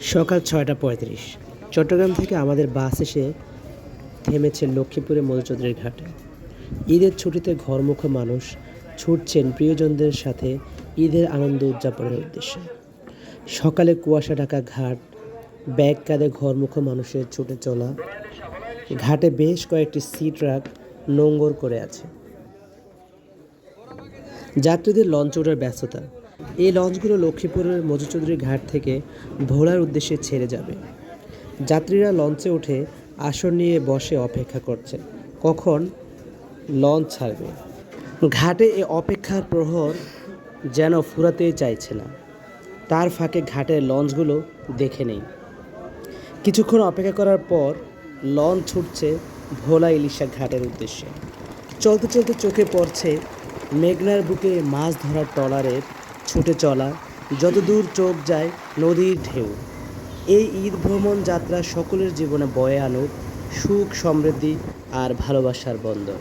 সকাল ৬টা ৩৫। চট্টগ্রাম থেকে আমাদের বাস এসে থেমেছে লক্ষ্মীপুরের মধুচৌধুরী ঘাটে। ঈদের ছুটিতে ঘরমুখো মানুষ ছুটছেন প্রিয়জনদের সাথে ঈদের আনন্দ উদযাপনের উদ্দেশ্যে। সকালে কুয়াশা ঢাকা ঘাট, ব্যাগ কাঁধে ঘরমুখো মানুষের ছুটে চলা। ঘাটে বেশ কয়েকটি সি ট্রাক নোঙর করে আছে। যাত্রীদের লঞ্চ ওঠার ব্যস্ততা। এই লঞ্চগুলো লক্ষ্মীপুরের মধুচৌধুরী ঘাট থেকে ভোলার উদ্দেশ্যে ছেড়ে যাবে। যাত্রীরা লঞ্চে উঠে আসন নিয়ে বসে অপেক্ষা করছেন কখন লঞ্চ ছাড়বে। ঘাটে এ অপেক্ষার প্রহর যেন ফুরাতেই চাইছে না। তার ফাঁকে ঘাটের লঞ্চগুলো দেখে নেই। কিছুক্ষণ অপেক্ষা করার পর লঞ্চ ছুটছে ভোলা ইলিশা ঘাটের উদ্দেশ্যে। চলতে চলতে চোখে পড়ছে মেঘনার বুকে মাছ ধরার ট্রলারের ছুটে চলা, যতদূর চোখ যায় নদীর ঢেউ। এই ঈদ ভ্রমণ যাত্রা সকলের জীবনে বয়ে আনুক সুখ, সমৃদ্ধি আর ভালোবাসার বন্দর।